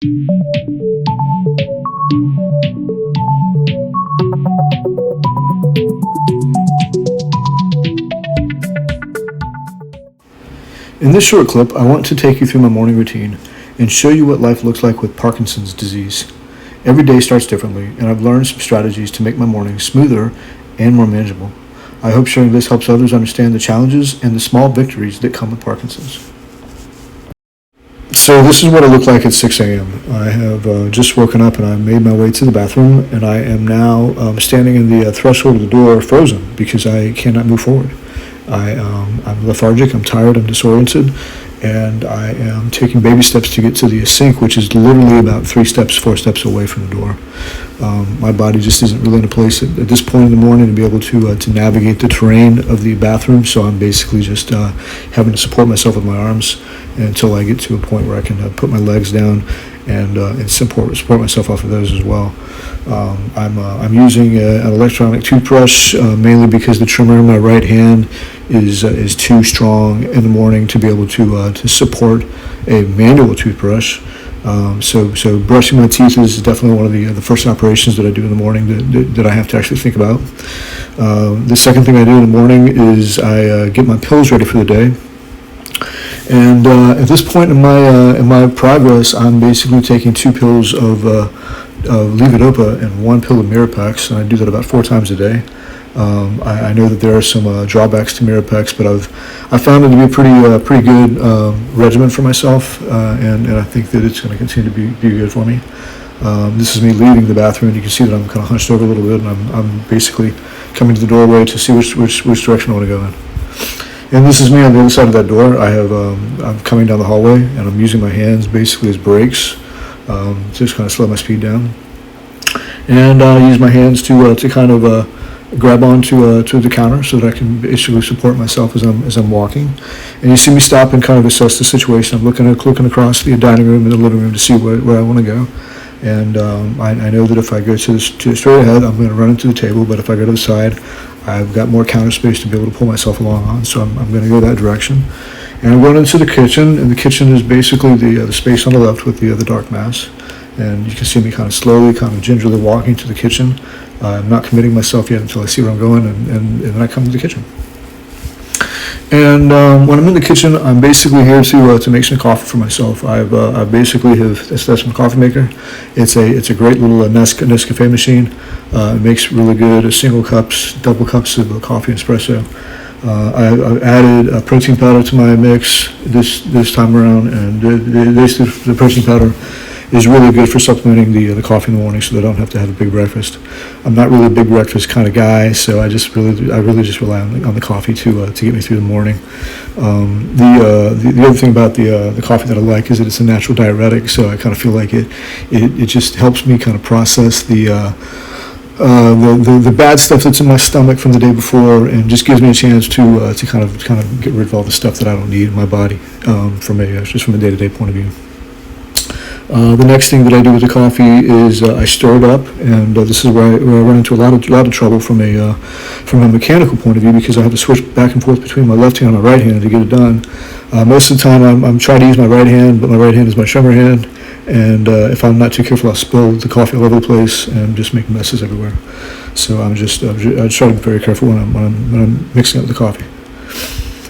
In this short clip, I want to take you through my morning routine and show you what life looks like with Parkinson's disease. Every day starts differently, and I've learned some strategies to make my mornings smoother and more manageable. I hope sharing this helps others understand the challenges and the small victories that come with Parkinson's. So this is what I look like at 6 a.m. I have just woken up and I made my way to the bathroom, and I am now standing in the threshold of the door frozen because I cannot move forward. I'm lethargic, I'm tired, I'm disoriented, and I am taking baby steps to get to the sink, which is literally about 4 steps away from the door. My body just isn't really in a place at this point in the morning to be able to navigate the terrain of the bathroom, so I'm basically just having to support myself with my arms until I get to a point where I can put my legs down and support myself off of those as well. I'm using an electronic toothbrush mainly because the trimmer in my right hand is too strong in the morning to be able to support a manual toothbrush. So brushing my teeth is definitely one of the first operations that I do in the morning that I have to actually think about. The second thing I do in the morning is I get my pills ready for the day. And at this point in my progress, I'm basically taking 2 pills of levodopa and 1 pill of Mirapex, and I do that about 4 times a day. I know that there are some drawbacks to Mirapex, but I found it to be a pretty good regimen for myself, and I think that it's going to continue to be good for me. This is me leaving the bathroom. You can see that I'm kind of hunched over a little bit, and I'm basically coming to the doorway to see which direction I want to go in. And this is me on the other side of that door. I'm coming down the hallway, and I'm using my hands basically as brakes, just kind of slow my speed down. And I use my hands to kind of grab onto to the counter so that I can basically support myself as I'm walking. And you see me stop and kind of assess the situation. I'm looking across the dining room and the living room to see where I want to go. And I know that if I go straight ahead, I'm going to run into the table. But if I go to the side, I've got more counter space to be able to pull myself along on. So I'm going to go that direction. And I'm going into the kitchen, and the kitchen is basically the space on the left with the dark mass. And you can see me kind of slowly, kind of gingerly walking to the kitchen. I'm not committing myself yet until I see where I'm going, and then I come to the kitchen. And when I'm in the kitchen, I'm basically here to make some coffee for myself. I basically have that's my coffee maker. It's a great little Nescafe machine. It makes really good single cups, double cups of coffee espresso. I've added a protein powder to my mix this time around, and the protein powder is really good for supplementing the coffee in the morning, so that I don't have to have a big breakfast. I'm not really a big breakfast kind of guy, so I really just rely on the coffee to get me through the morning. The other thing about the coffee that I like is that it's a natural diuretic, so I kind of feel like it just helps me kind of process the bad stuff that's in my stomach from the day before, and just gives me a chance to kind of get rid of all the stuff that I don't need in my body from a day-to-day point of view. The next thing that I do with the coffee is I stir it up, and this is where I run into a lot of trouble from a mechanical point of view, because I have to switch back and forth between my left hand and my right hand to get it done. Most of the time I'm trying to use my right hand, but my right hand is my trimmer hand, and if I'm not too careful, I'll spill the coffee all over the place and just make messes everywhere. So I try to be very careful when I'm mixing up the coffee.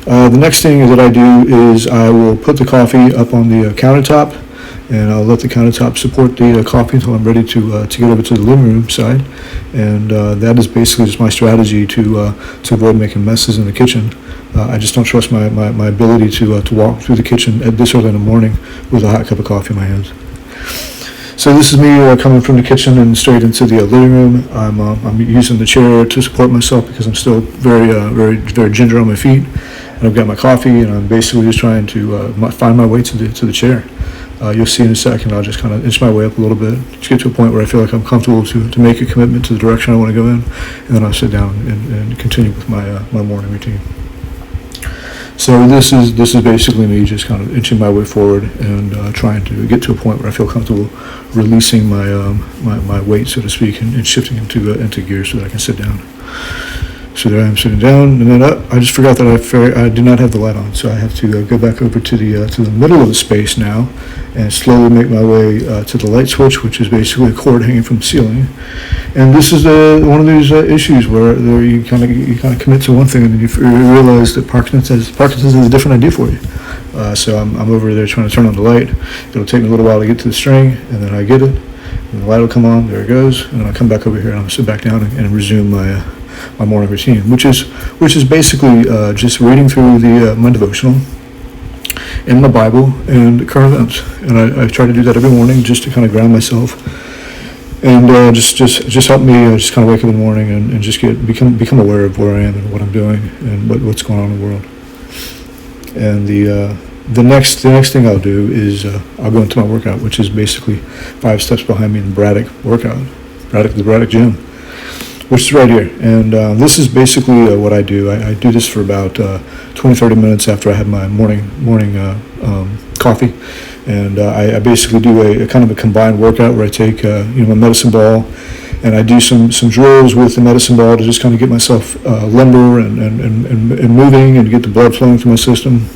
The next thing that I do is I will put the coffee up on the countertop, and I'll let the countertop support the coffee until I'm ready to get over to the living room side. And that is basically just my strategy to avoid making messes in the kitchen. I just don't trust my ability to walk through the kitchen at this early in the morning with a hot cup of coffee in my hands. So this is me coming from the kitchen and straight into the living room. I'm using the chair to support myself because I'm still very ginger on my feet, and I've got my coffee, and I'm basically just trying to find my way to the chair. You'll see in a second, I'll just kind of inch my way up a little bit to get to a point where I feel like I'm comfortable to make a commitment to the direction I want to go in, and then I'll sit down and continue with my morning routine. So this is basically me just kind of inching my way forward and trying to get to a point where I feel comfortable releasing my weight, so to speak, and shifting into gear so that I can sit down. So there I am sitting down, and then I just forgot that I do not have the light on, so I have to go back over to the middle of the space now, and slowly make my way to the light switch, which is basically a cord hanging from the ceiling. And this is one of these issues where you kind of commit to one thing, and then you realize that Parkinson's has a different idea for you. So I'm over there trying to turn on the light. It'll take me a little while to get to the string, and then I get it, and the light will come on. There it goes, and then I come back over here and I'll sit back down and resume my morning routine, which is basically just reading through my devotional and my Bible and current events, and I try to do that every morning just to kind of ground myself, and just help me just kind of wake up in the morning and just become aware of where I am and what I'm doing and what's going on in the world. And the next thing I'll do is I'll go into my workout, which is basically 5 steps behind me in the the Braddock gym, which is right here. And this is basically what I do. I do this for about 20-30 minutes after I have my morning coffee. And I basically do a kind of a combined workout where I take my medicine ball, and I do some drills with the medicine ball to just kind of get myself limber and moving and get the blood flowing through my system.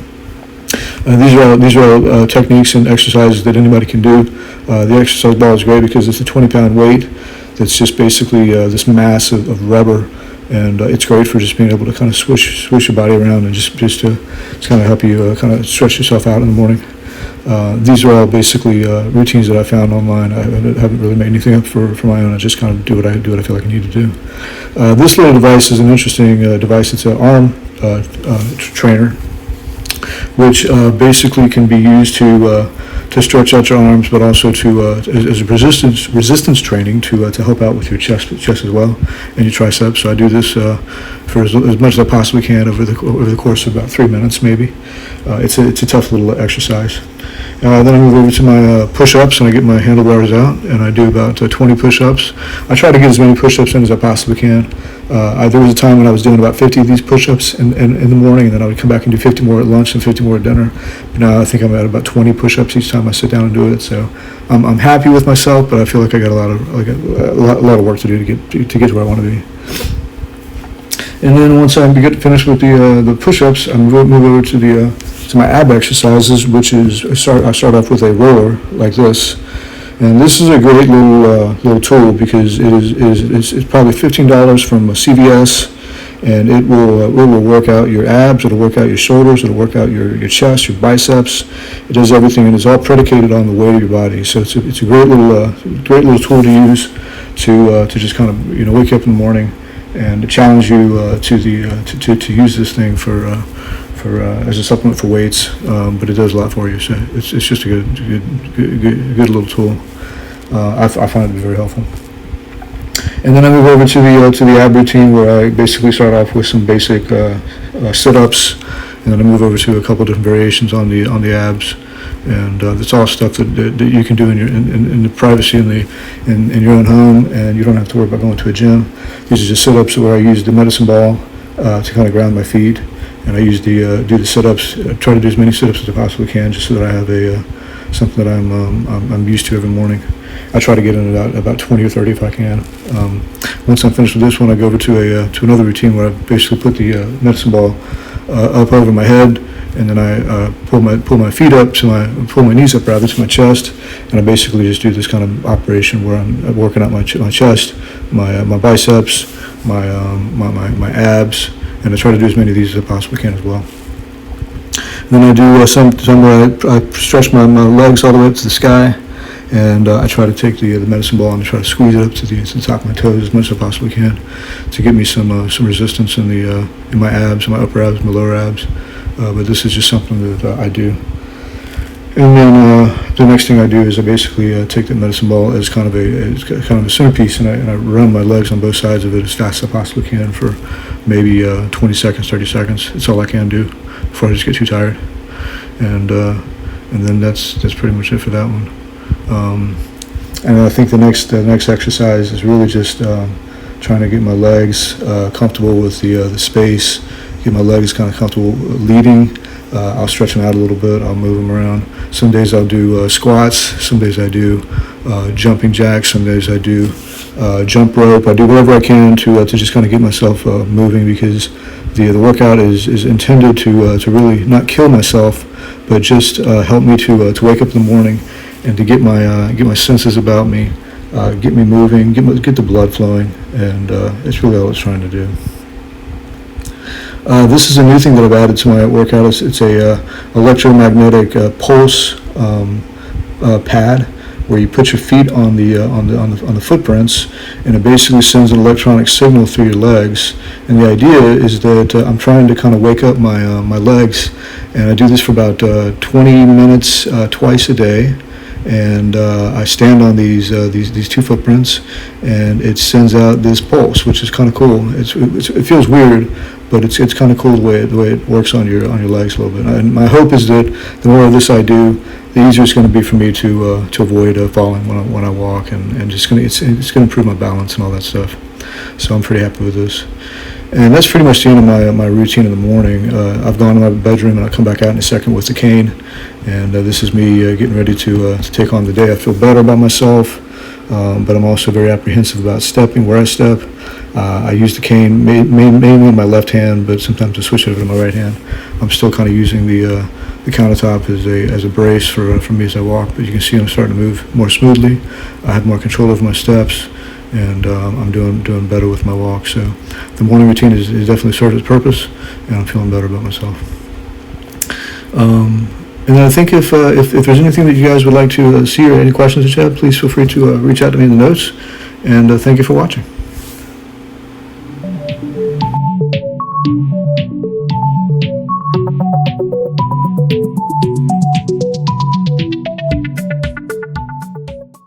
These are all techniques and exercises that anybody can do. The exercise ball is great because it's a 20-pound weight that's just basically this mass of rubber, and it's great for just being able to kind of swish your body around and just to kind of help you kind of stretch yourself out in the morning. These are all basically routines that I found online. I haven't really made anything up for my own. I just kind of do what I feel like I need to do. This little device is an interesting device. It's an arm trainer, which basically can be used to stretch out your arms, but also as a resistance training to help out with your chest as well, and your triceps. So I do this for as much as I possibly can over the course of about 3 minutes, maybe. It's a tough little exercise. Then I move over to my push-ups, and I get my handlebars out, and I do about 20 push-ups. I try to get as many push-ups in as I possibly can. There was a time when I was doing about 50 of these push-ups in the morning, and then I would come back and do 50 more at lunch and 50 more at dinner. But now I think I'm at about 20 push-ups each time I sit down and do it. So I'm happy with myself, but I feel like I got a lot of work to do to get to where I want to be. And then once I get finished with the push-ups, I move over to my ab exercises, which is I start off with a rower like this, and this is a great little tool because it's probably $15 from CVS, and it will work out your abs, it'll work out your shoulders, it'll work out your chest, your biceps. It does everything, and it's all predicated on the weight of your body. So it's a great little tool to use to just kind of wake up in the morning and to challenge you to use this thing for as a supplement for weights, but it does a lot for you. So it's just a good little tool. I find it to be very helpful. And then I move over to the ab routine, where I basically start off with some basic sit-ups, and then I move over to a couple different variations on the abs. And it's all stuff that you can do in the privacy in your own home, and you don't have to worry about going to a gym. These are just sit-ups where I use the medicine ball to kind of ground my feet, and I use do the sit-ups. I try to do as many sit-ups as I possibly can, just so that I have something that I'm used to every morning. I try to get in about 20 or 30 if I can. Once I'm finished with this one, I go over to another routine where I basically put the medicine ball up over my head, and then I pull my feet up pull my knees up rather to my chest, and I basically just do this kind of operation where I'm working out my chest, my biceps, my abs, and I try to do as many of these as I possibly can as well. And then I do some where I stretch my legs all the way up to the sky, and I try to take the medicine ball and try to squeeze it up to the top of my toes as much as I possibly can to give me some resistance in my abs, my upper abs, my lower abs. But this is just something that I do. And then the next thing I do is I basically take the medicine ball as kind of a centerpiece, and I run my legs on both sides of it as fast as I possibly can for maybe 20 seconds, 30 seconds. That's all I can do before I just get too tired. And then that's pretty much it for that one. And I think the next exercise is really just trying to get my legs comfortable with the space, get my legs kind of comfortable leading. I'll stretch them out a little bit. I'll move them around. Some days I'll do squats. Some days I do jumping jacks. Some days I do jump rope. I do whatever I can to just kind of get myself moving, because the workout is intended to really not kill myself, but just help me to wake up in the morning and to get my senses about me, get me moving, get the blood flowing, and it's really all it's trying to do. This is a new thing that I've added to my workout. It's a electromagnetic pulse pad, where you put your feet on the footprints, and it basically sends an electronic signal through your legs. And the idea is that I'm trying to kind of wake up my legs, and I do this for about 20 minutes twice a day. And I stand on these two footprints, and it sends out this pulse, which is kind of cool. It feels weird, but it's kind of cool the way it works on your legs a little bit. And my hope is that the more of this I do, the easier it's going to be for me to avoid falling when I walk, and it's going to improve my balance and all that stuff. So I'm pretty happy with this. And that's pretty much the end of my routine in the morning. I've gone to my bedroom, and I'll come back out in a second with the cane. And this is me getting ready to take on the day. I feel better about myself, but I'm also very apprehensive about stepping, where I step. I use the cane mainly in my left hand, but sometimes I switch it over to my right hand. I'm still kind of using the countertop as a brace for me as I walk, but you can see I'm starting to move more smoothly. I have more control over my steps, and I'm doing better with my walk. So the morning routine is definitely served its purpose, and I'm feeling better about myself. And then I think if there's anything that you guys would like to see, or any questions that you have, please feel free to reach out to me in the notes. And thank you for watching.